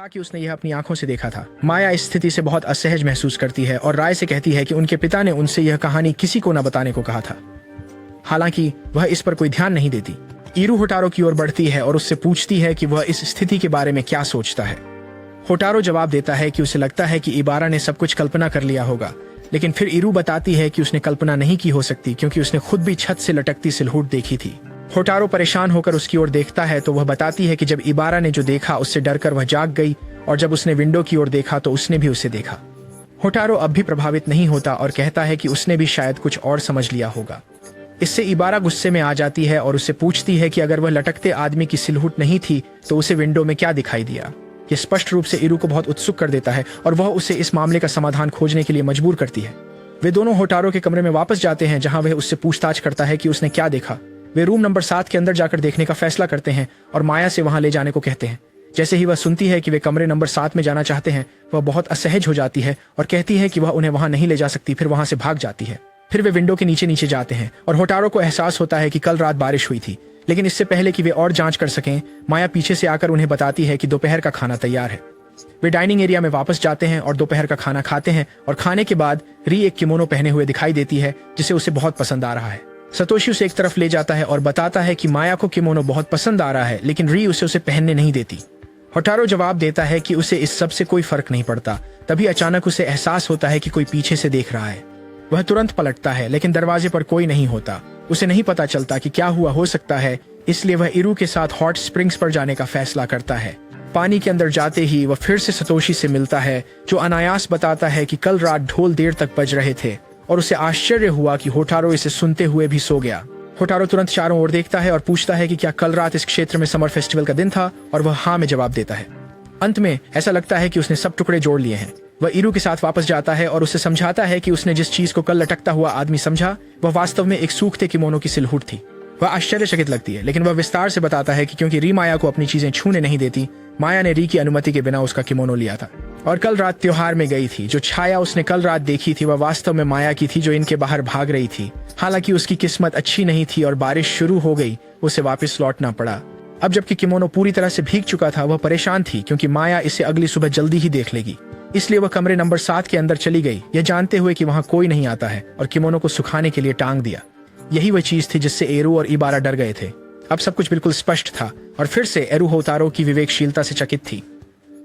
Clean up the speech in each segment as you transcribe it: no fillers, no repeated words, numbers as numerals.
था कि उसने यह अपनी आंखों से देखा था। माया इस स्थिति से बहुत असहज महसूस करती है और राय से कहती है कि उनके पिता ने उनसे यह कहानी किसी को न बताने को कहा था। हालांकि वह इस पर कोई ध्यान नहीं देती। ईरू होटारो की ओर बढ़ती है और उससे पूछती है कि वह इस स्थिति के बारे में क्या सोचता है। होटारो जवाब देता है कि उसे लगता है कि इबारा ने सब कुछ कल्पना कर लिया होगा, लेकिन फिर ईरू बताती है कि उसने कल्पना नहीं की हो सकती क्योंकि उसने खुद भी छत से लटकती सिलहुट देखी थी। होटारो परेशान होकर उसकी ओर देखता है तो वह बताती है कि जब इबारा ने जो देखा उससे डरकर वह जाग गई और जब उसने विंडो की ओर देखा तो उसने भी उसे देखा। होटारो अब भी प्रभावित नहीं होता और कहता है कि उसने भी शायद कुछ और समझ लिया होगा। इससे इबारा गुस्से में आ जाती है और उससे पूछती है कि अगर वह लटकते आदमी की सिलहुट नहीं थी तो उसे विंडो में क्या दिखाई दिया। यह स्पष्ट रूप से ईरू को बहुत उत्सुक कर देता है और वह उसे इस मामले का समाधान खोजने के लिए मजबूर करती है। वे दोनों होटारो के कमरे में वापस जाते हैं जहां वह उससे पूछताछ करता है कि उसने क्या देखा। वे रूम नंबर 7 के अंदर जाकर देखने का फैसला करते हैं और माया से वहां ले जाने को कहते हैं। जैसे ही वह सुनती है कि वे कमरे नंबर 7 में जाना चाहते हैं, वह बहुत असहज हो जाती है और कहती है कि वह उन्हें वहां नहीं ले जा सकती, फिर वहां से भाग जाती है। फिर वे विंडो के नीचे नीचे जाते हैं और होटारो को एहसास होता है कि कल रात बारिश हुई थी। लेकिन इससे पहले कि वे और जांच कर सकें, माया पीछे से आकर उन्हें बताती है कि दोपहर का खाना तैयार है। वे डाइनिंग एरिया में वापस जाते हैं और दोपहर का खाना खाते हैं और खाने के बाद री एक किमोनो पहने हुए दिखाई देती है जिसे उसे बहुत पसंद आ रहा है। सतोशी उसे एक तरफ ले जाता है और बताता है कि माया को किमोनो बहुत पसंद आ रहा है, लेकिन री उसे पहनने नहीं देती। होटारो जवाब देता है कि उसे इस सब से कोई फर्क नहीं पड़ता। तभी अचानक उसे एहसास होता है कि कोई पीछे से देख रहा है। वह तुरंत पलटता है, लेकिन दरवाजे पर कोई नहीं होता। उसे नहीं पता चलता कि क्या हुआ हो सकता है, इसलिए वह ईरू के साथ हॉट स्प्रिंग्स पर जाने का फैसला करता है। पानी के अंदर जाते ही वह फिर से सतोशी से मिलता है, जो अनायास बताता है कि कल रात ढोल देर तक बज रहे थे और उसे आश्चर्य हुआ कि होटारो इसे सुनते हुए भी सो गया। होटारो तुरंत चारों ओर देखता है और पूछता है कि क्या कल रात इस क्षेत्र में समर फेस्टिवल का दिन था, और वह हाँ में जवाब देता है। अंत में ऐसा लगता है कि उसने सब टुकड़े जोड़ लिए हैं। वह ईरू के साथ वापस जाता है और उसे समझाता है कि उसने जिस चीज को कल लटकता हुआ आदमी समझा वह वास्तव में एक सूखते किमोनो की सिलहुट थी। वह आश्चर्यचकित लगती है, लेकिन वह विस्तार से बताता है कि क्योंकि री माया को अपनी चीजें छूने नहीं देती, माया ने री की अनुमति के बिना उसका किमोनो लिया था और कल रात त्योहार में गई थी। जो छाया उसने कल रात देखी थी वह वास्तव में माया की थी, जो इनके बाहर भाग रही थी। हालांकि उसकी किस्मत अच्छी नहीं थी और बारिश शुरू हो गई, उसे वापस लौटना पड़ा। अब जबकि किमोनो पूरी तरह से भीग चुका था, वह परेशान थी क्योंकि माया इसे अगली सुबह जल्दी ही देख लेगी। इसलिए वह कमरे नंबर 7 के अंदर चली गई, यह जानते हुए कि वहां कोई नहीं आता है, और किमोनो को सुखाने के लिए टांग दिया। यही वह चीज थी जिससे एरू और इबारा डर गए थे। अब सब कुछ बिल्कुल स्पष्ट था और फिर से एरू होटारो की विवेकशीलता से चकित थी।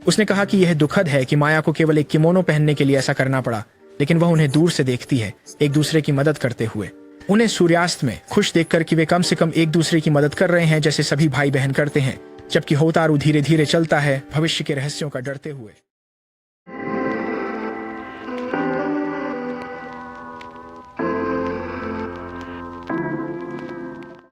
उसने कहा कि यह दुखद है कि माया को केवल एक किमोनो पहनने के लिए ऐसा करना पड़ा, लेकिन वह उन्हें दूर से देखती है, एक दूसरे की मदद करते हुए। उन्हें सूर्यास्त में खुश देखकर कि वे कम से कम एक दूसरे की मदद कर रहे हैं, जैसे सभी भाई बहन करते हैं। जबकि होटारो धीरे धीरे चलता है, भविष्य के रहस्यों का डरते हुए।